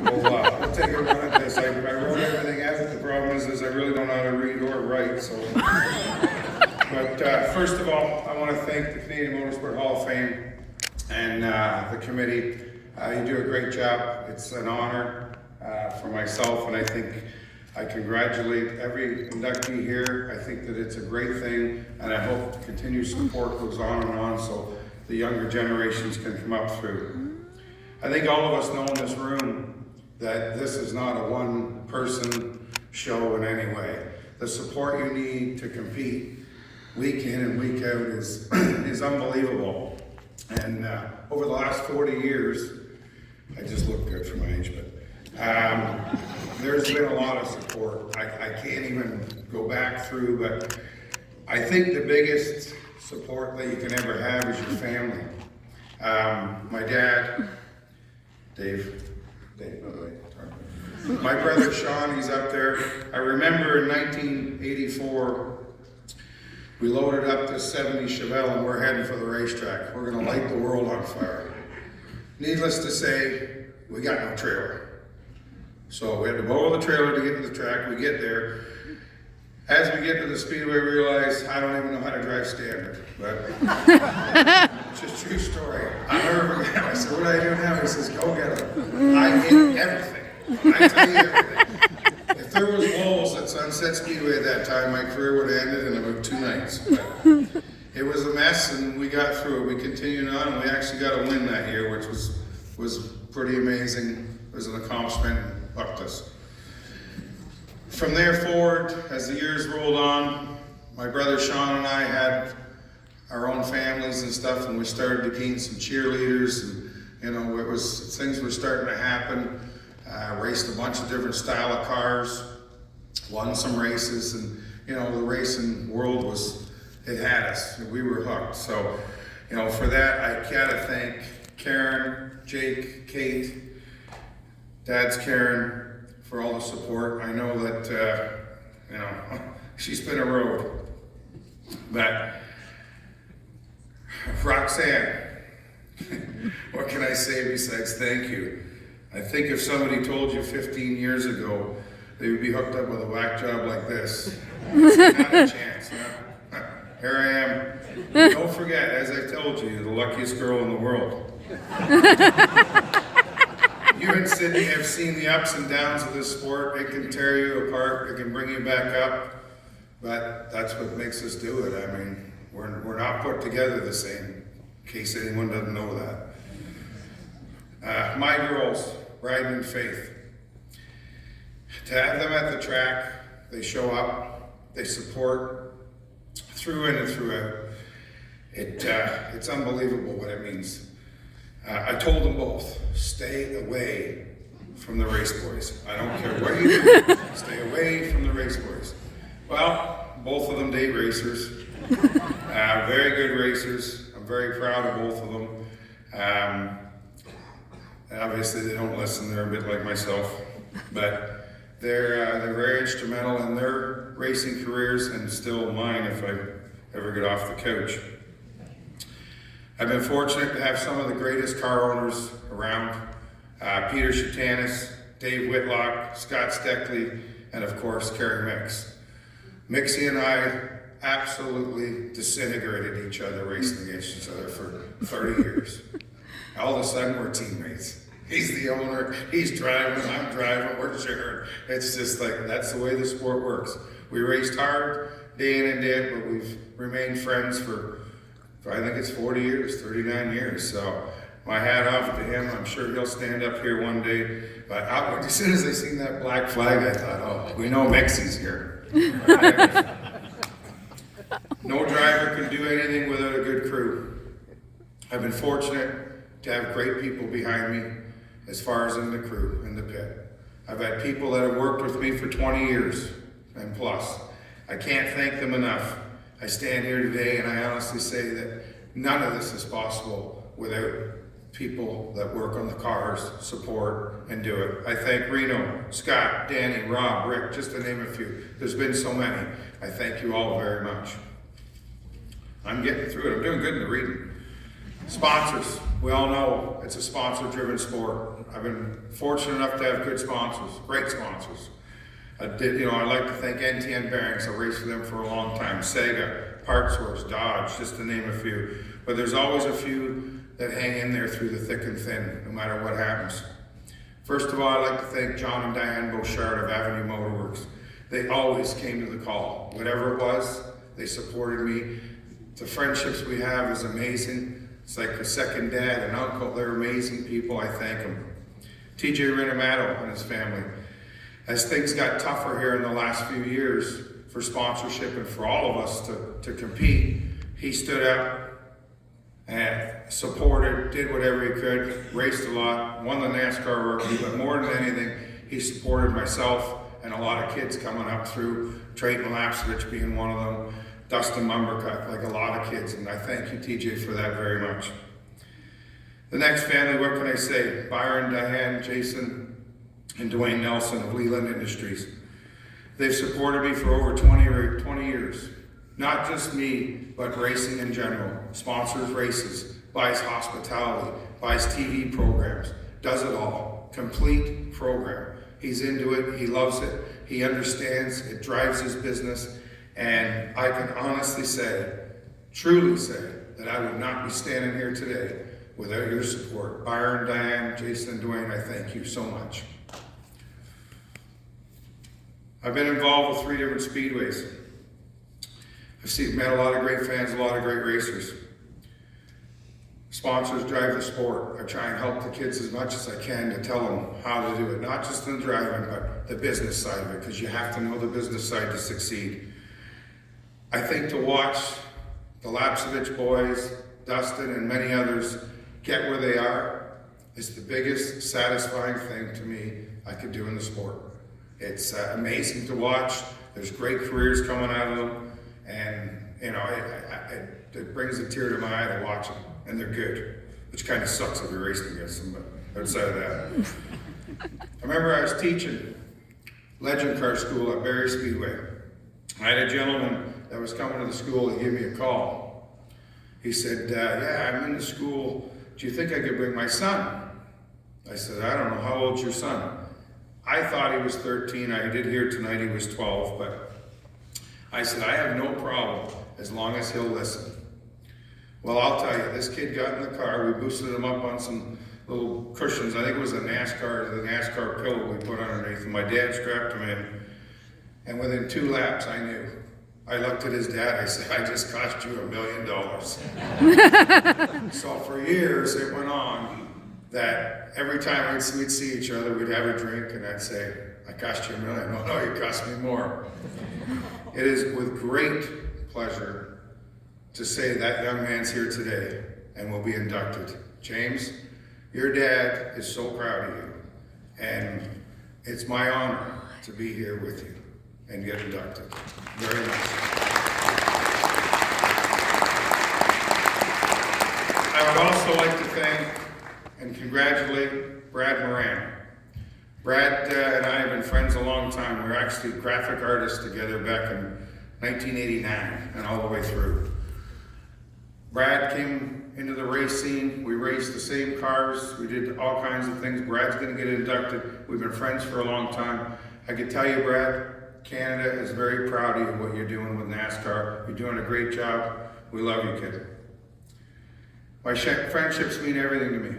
We'll take a run at this. I wrote everything out. The problem is I really don't know how to read or write. So, but first of all, I want to thank the Canadian Motorsport Hall of Fame and the committee. You do a great job. It's an honor for myself, and I think I congratulate every inductee here. I think that it's a great thing, and I hope continued support goes on and on so the younger generations can come up through. I think all of us know in this room that this is not a one-person show in any way. The support you need to compete week in and week out is unbelievable. And over the last 40 years, I just look good for my age, but there's been a lot of support. I can't even go back through, but I think the biggest support that you can ever have is your family. My dad, Dave, my brother Sean, he's up there. I remember in 1984, we loaded up this 70 Chevelle and we're heading for the racetrack. We're gonna light the world on fire. Needless to say, we got no trailer. So we had to borrow the trailer to get to the track. We get there. As we get to the speedway, we realize I don't even know how to drive standard. But it's just a true story. I never forget. I said, what do I do now? He says, go get it. I hit everything. I tell you everything. If there was walls at Sunset Speedway at that time, my career would have ended in about 2 nights. But it was a mess, and we got through it. We continued on, and we actually got a win that year, which was pretty amazing. It was an accomplishment and bucked us. From there forward, as the years rolled on, my brother Sean and I had our own families and stuff, and we started to gain some cheerleaders, and things were starting to happen. Raced a bunch of different style of cars, won some races, and the racing world it had us. We were hooked. So, for that, I gotta thank Karen, Jake, Kate, Dad's Karen, for all the support. I know that, she's been a road. But Roxanne, what can I say besides thank you? I think if somebody told you 15 years ago they would be hooked up with a whack job like this, not a chance. Huh? Here I am. Don't forget, as I told you, you're the luckiest girl in the world. You and Sydney have seen the ups and downs of this sport. It can tear you apart. It can bring you back up. But that's what makes us do it. I mean, we're not put together the same, in case anyone doesn't know that. My girls, Brayden and Faith. To have them at the track, they show up, they support through in and throughout. It's unbelievable what it means. I told them both, stay away from the race boys. I don't care what you do, stay away from the race boys. Well, both of them date racers, very good racers. I'm very proud of both of them. Obviously they don't listen, they're a bit like myself, but they're very instrumental in their racing careers and still mine if I ever get off the couch. I've been fortunate to have some of the greatest car owners around. Peter Shatanis, Dave Whitlock, Scott Steckley, and of course, Kerry Mix. Mixie and I absolutely disintegrated each other racing against each other for 30 years. All of a sudden, we're teammates. He's the owner, he's driving, I'm driving, we're sharing. It's just like, that's the way the sport works. We raced hard, day in and day out, but we've remained friends for I think it's 40 years, 39 years. So my hat off to him. I'm sure he'll stand up here one day. But as soon as I seen that black flag, I thought, oh, we know Mexie's here. No driver can do anything without a good crew. I've been fortunate to have great people behind me as far as in the crew, in the pit. I've had people that have worked with me for 20 years and plus. I can't thank them enough. I stand here today and I honestly say that none of this is possible without people that work on the cars, support, and do it. I thank Reno, Scott, Danny, Rob, Rick, just to name a few. There's been so many. I thank you all very much. I'm getting through it. I'm doing good in the reading. Sponsors. We all know it's a sponsor-driven sport. I've been fortunate enough to have good sponsors, great sponsors. I'd like to thank NTN Bearings. I raced for them for a long time. Sega, Parts Source, Dodge, just to name a few. But there's always a few that hang in there through the thick and thin, no matter what happens. First of all, I'd like to thank John and Diane Beauchard of Avenue Motorworks. They always came to the call. Whatever it was, they supported me. The friendships we have is amazing. It's like a second dad and uncle. They're amazing people. I thank them. TJ Rinamato and his family. As things got tougher here in the last few years for sponsorship and for all of us to compete, he stood up and supported, did whatever he could, raced a lot, won the NASCAR rookie, but more than anything, he supported myself and a lot of kids coming up through, Trayton Lapsovich being one of them, Dustin Mumbercutt, like a lot of kids, and I thank you, TJ, for that very much. The next family, what can I say? Byron, Diane, Jason, and Dwayne Nelson of Leland Industries. They've supported me for over 20 years. Not just me, but racing in general. Sponsors races, buys hospitality, buys TV programs, does it all. Complete program. He's into it, he loves it, he understands, it drives his business, and I can honestly say, truly say, that I would not be standing here today without your support. Byron, Diane, Jason, and Dwayne, I thank you so much. I've been involved with 3 different speedways. I've met a lot of great fans, a lot of great racers. Sponsors drive the sport. I try and help the kids as much as I can to tell them how to do it, not just in driving, but the business side of it, because you have to know the business side to succeed. I think to watch the Lapsovich boys, Dustin, and many others get where they are is the biggest satisfying thing to me I could do in the sport. It's amazing to watch. There's great careers coming out of them, and it brings a tear to my eye to watch them, and they're good, which kind of sucks if you're racing against them, but outside of that. I remember I was teaching legend car school at Barrie Speedway. I had a gentleman that was coming to the school to give me a call. He said, yeah, I'm in the school. Do you think I could bring my son? I said, I don't know, how old's your son? I thought he was 13. I did hear tonight he was 12, but I said, I have no problem as long as he'll listen. Well, I'll tell you, this kid got in the car. We boosted him up on some little cushions. I think it was the NASCAR pillow we put underneath, and my dad strapped him in. And within 2 laps, I knew. I looked at his dad, I said, I just cost you $1 million. So for years, it went on that every time we'd see each other, we'd have a drink, and I'd say, I cost you $1 million. No, you cost me more. It is with great pleasure to say that young man's here today and will be inducted. James, your dad is so proud of you, and it's my honor to be here with you and get inducted. Very much. I would also like to thank and congratulate Brad Moran. Brad and I have been friends a long time. We were actually graphic artists together back in 1989 and all the way through. Brad came into the race scene. We raced the same cars. We did all kinds of things. Brad's going to get inducted. We've been friends for a long time. I can tell you, Brad, Canada is very proud of you, what you're doing with NASCAR. You're doing a great job. We love you, kid. My friendships mean everything to me.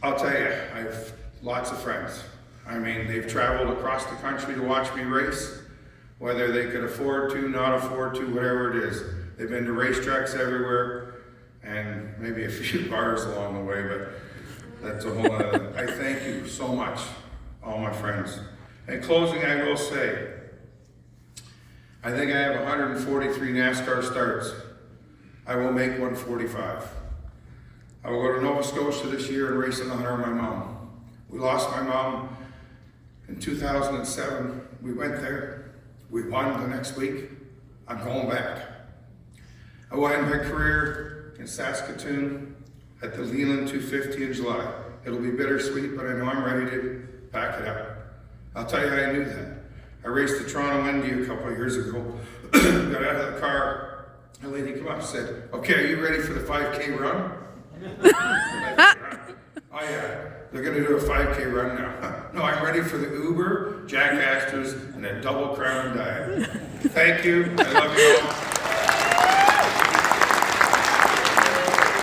I'll tell you, I have lots of friends. I mean, they've traveled across the country to watch me race, whether they could afford to, not afford to, whatever it is. They've been to racetracks everywhere, and maybe a few bars along the way, but that's a whole other thing. I thank you so much, all my friends. In closing, I will say, I think I have 143 NASCAR starts. I will make 145. I will go to Nova Scotia this year and race in honor of my mom. We lost my mom in 2007. We went there. We won the next week. I'm going back. I will end my career in Saskatoon at the Leland 250 in July. It'll be bittersweet, but I know I'm ready to back it up. I'll tell you how I knew that. I raced the Toronto Indy a couple of years ago. Got out of the car. A lady came up and said, okay, are you ready for the 5K run? Oh yeah, they're gonna do a 5K run now. No, I'm ready for the Uber, Jack Astor's, and a double crown diet. Thank you, I love you all.